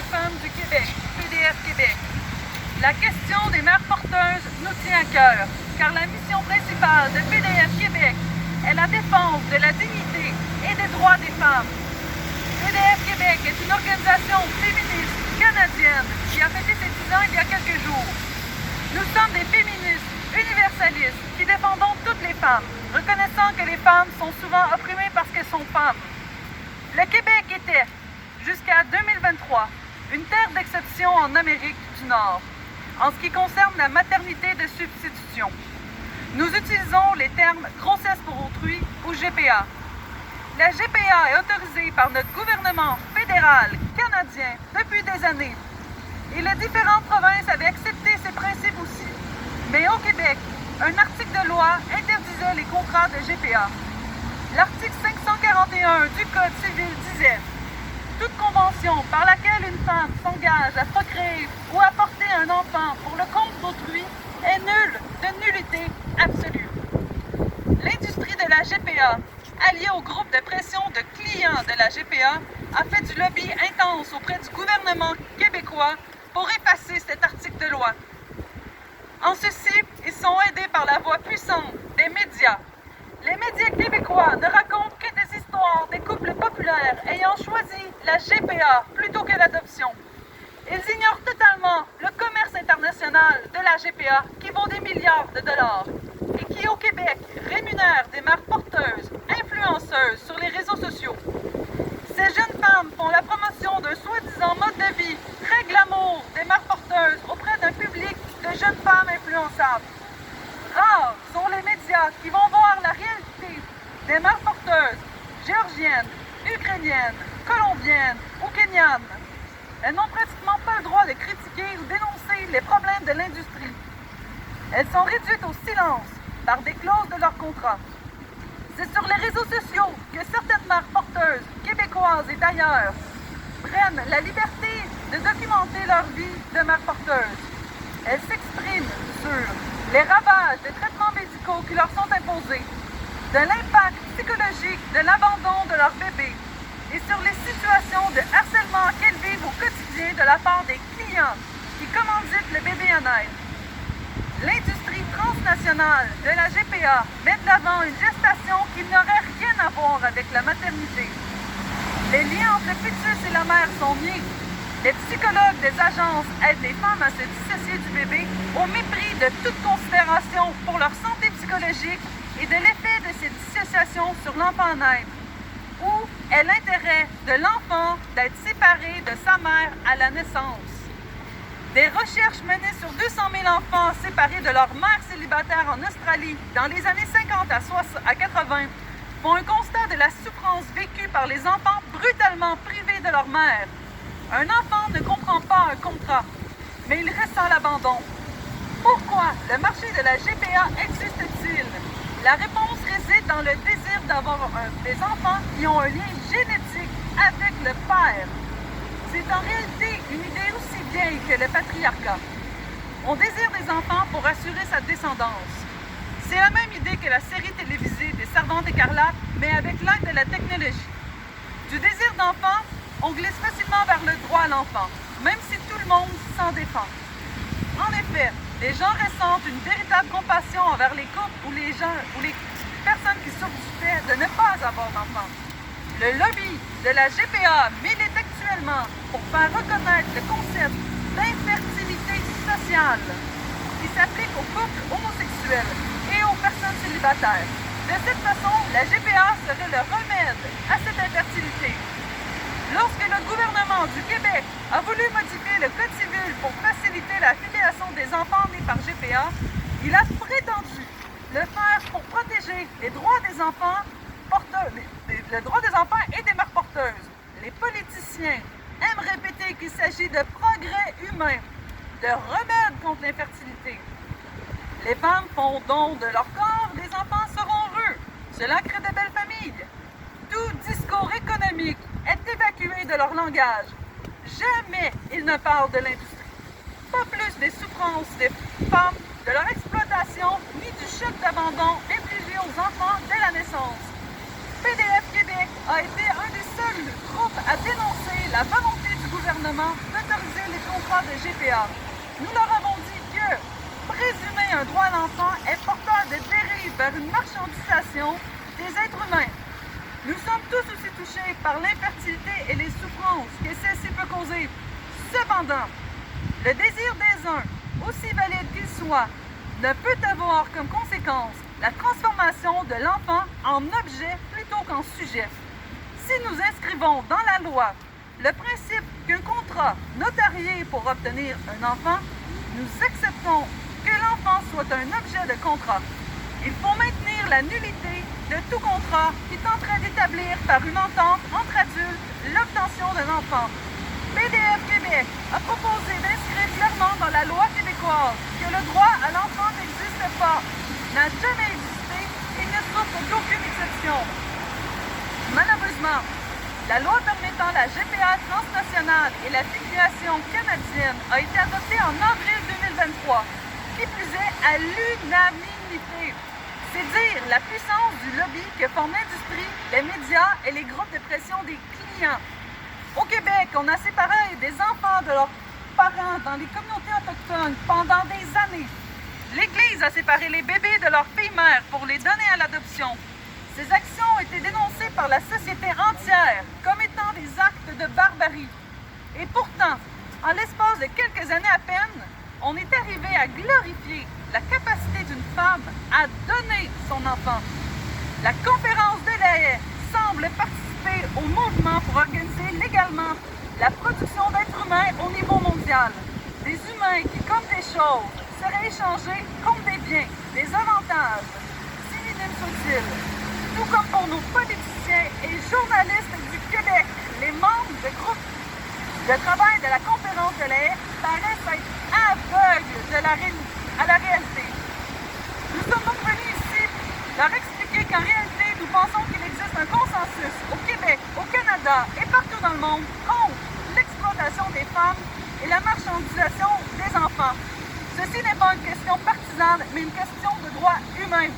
femmes du Québec, PDF Québec. La question des mères porteuses nous tient à cœur, car la mission principale de PDF Québec est la défense de la dignité et des droits des femmes. PDF Québec est une organisation féministe canadienne qui a fêté ses 10 ans il y a quelques jours. Nous sommes des féministes universalistes qui défendons toutes les femmes, reconnaissant que les femmes sont souvent opprimées parce qu'elles sont femmes. Le Québec était, jusqu'à 2023, une terre d'exception en Amérique du Nord, en ce qui concerne la maternité de substitution. Nous utilisons les termes grossesse pour autrui ou GPA. La GPA est autorisée par notre gouvernement fédéral canadien depuis des années. Et les différentes provinces avaient accepté ces principes aussi. Mais au Québec, un article de loi interdisait les contrats de GPA. L'article 541 du Code civil disait « Toute convention par laquelle une femme s'engage à procréer ou à porter un enfant pour le compte d'autrui est nulle de nullité absolue. » L'industrie de la GPA, alliée au groupe de pression de clients de la GPA, a fait du lobby intense auprès du gouvernement québécois pour effacer cet article de loi. En ceci, ils sont aidés par la voix puissante des médias. Les médias québécois ne racontent que des histoires des couples populaires ayant choisi la GPA plutôt que l'adoption. Ils ignorent totalement le commerce international de la GPA qui vaut des milliards de dollars et qui, au Québec, rémunère des mères porteuses, influenceuses sur les réseaux sociaux. Ces jeunes femmes font la promotion d'un soi-disant mode de vie très glamour des mères porteuses auprès d'un public de jeunes femmes influençables. Rares sont les médias qui vont voir la réalité des mères porteuses géorgiennes, ukrainiennes, colombiennes ou kenyanes. Elles n'ont pratiquement pas le droit de critiquer ou dénoncer les problèmes de l'industrie. Elles sont réduites au silence par des clauses de leur contrat. C'est sur les réseaux sociaux que certaines mères porteuses, québécoises et d'ailleurs, prennent la liberté de documenter leur vie de mère porteuse. Elles s'expriment sur les ravages des traitements médicaux qui leur sont imposés, de l'impact psychologique de l'abandon de leur bébé et sur les situations de harcèlement qu'elles vivent au quotidien de la part des clients qui commanditent le bébé à naître. L'industrie transnationale de la GPA met de l'avant une gestation qui n'aurait rien à voir avec la maternité. Les liens entre le fœtus et la mère sont niés. Les psychologues des agences aident les femmes à se dissocier du bébé au mépris de toute considération pour leur santé psychologique et de l'effet de ces dissociations sur l'enfant à naître. Où est l'intérêt de l'enfant d'être séparé de sa mère à la naissance? Des recherches menées sur 200 000 enfants séparés de leur mère célibataire en Australie dans les années 50 à 80 font un constat de la souffrance vécue par les enfants brutalement privés de leur mère. Un enfant ne comprend pas un contrat, mais il ressent l'abandon. Pourquoi le marché de la GPA existe-t-il? La réponse réside dans le désir d'avoir des enfants qui ont un lien génétique avec le père. C'est en réalité une idée aussi vieille que le patriarcat. On désire des enfants pour assurer sa descendance. C'est la même idée que la série télévisée des Servantes écarlates, mais avec l'aide de la technologie. Du désir d'enfant, on glisse facilement vers le droit à l'enfant, même si tout le monde s'en défend. En effet, les gens ressentent une véritable compassion envers les couples ou les personnes qui souffrent du fait de ne pas avoir d'enfants. Le lobby de la GPA milite actuellement pour faire reconnaître le concept d'infertilité sociale qui s'applique aux couples homosexuels et aux personnes célibataires. De cette façon, la GPA serait le remède à cette infertilité. Lorsque le gouvernement du Québec a voulu modifier le Code civil pour faciliter la filiation des enfants nés par GPA, il a prétendu le faire pour protéger les droits des enfants le droit des enfants et des mères porteuses. Les politiciens aiment répéter qu'il s'agit de progrès humain, de remède contre l'infertilité. Les femmes font don de leur corps, les enfants seront heureux. Cela crée de belles familles. Tout discours économique est évacué de leur langage. Jamais ils ne parlent de l'industrie. Pas plus des souffrances des femmes, de leur exploitation, ni du choc d'abandon infligé aux enfants dès la naissance. PDF Québec a été un des seuls groupes à dénoncer la volonté du gouvernement de des contrats de GPA. Nous leur avons dit que présumer un droit à l'enfant est porteur de dérive vers une marchandisation des êtres humains. Nous sommes tous aussi touchés par l'infertilité et les souffrances que celle-ci peut causer. Cependant, le désir des uns, aussi valide qu'il soit, ne peut avoir comme conséquence la transformation de l'enfant en objet plutôt qu'en sujet. Si nous inscrivons dans la loi le principe qu'un contrat notarié pour obtenir un enfant, nous acceptons que l'enfant soit un objet de contrat. Il faut maintenir la nullité de tout contrat qui tenterait d'établir par une entente entre adultes l'obtention d'un enfant. PDF Québec a proposé d'inscrire clairement dans la loi québécoise que le droit à l'enfant n'existe pas, n'a jamais existé et ne souffre d'aucune exception. Malheureusement, la loi permettant la GPA transnationale et la filiation canadienne a été adoptée en avril 2023, qui plus est à l'unanimité. C'est dire la puissance du lobby que forment l'industrie, les médias et les groupes de pression des clients. Au Québec, on a séparé des enfants de leurs parents dans les communautés autochtones pendant des années. L'Église a séparé les bébés de leurs filles-mères pour les donner à l'adoption. Ces actions ont été dénoncées par la société entière comme étant des actes de barbarie. Et pourtant, en l'espace de quelques années à peine, on est arrivé à glorifier la capacité d'une femme à donner son enfant. La conférence de la Haye semble participer au mouvement pour organiser légalement la production d'êtres humains au niveau mondial. Des humains qui, comme des choses, seraient échangés comme des biens, des avantages, si minimes soient-ils. Tout comme pour nos politiciens et journalistes du Québec, les membres de groupes de travail de la conférence de la Haye paraissent être aveugles à la réalité. Nous sommes donc venus ici leur expliquer qu'en réalité, nous pensons qu'il existe un consensus au Québec, au Canada et partout dans le monde contre l'exploitation des femmes et la marchandisation des enfants. Ceci n'est pas une question partisane, mais une question de droits humains.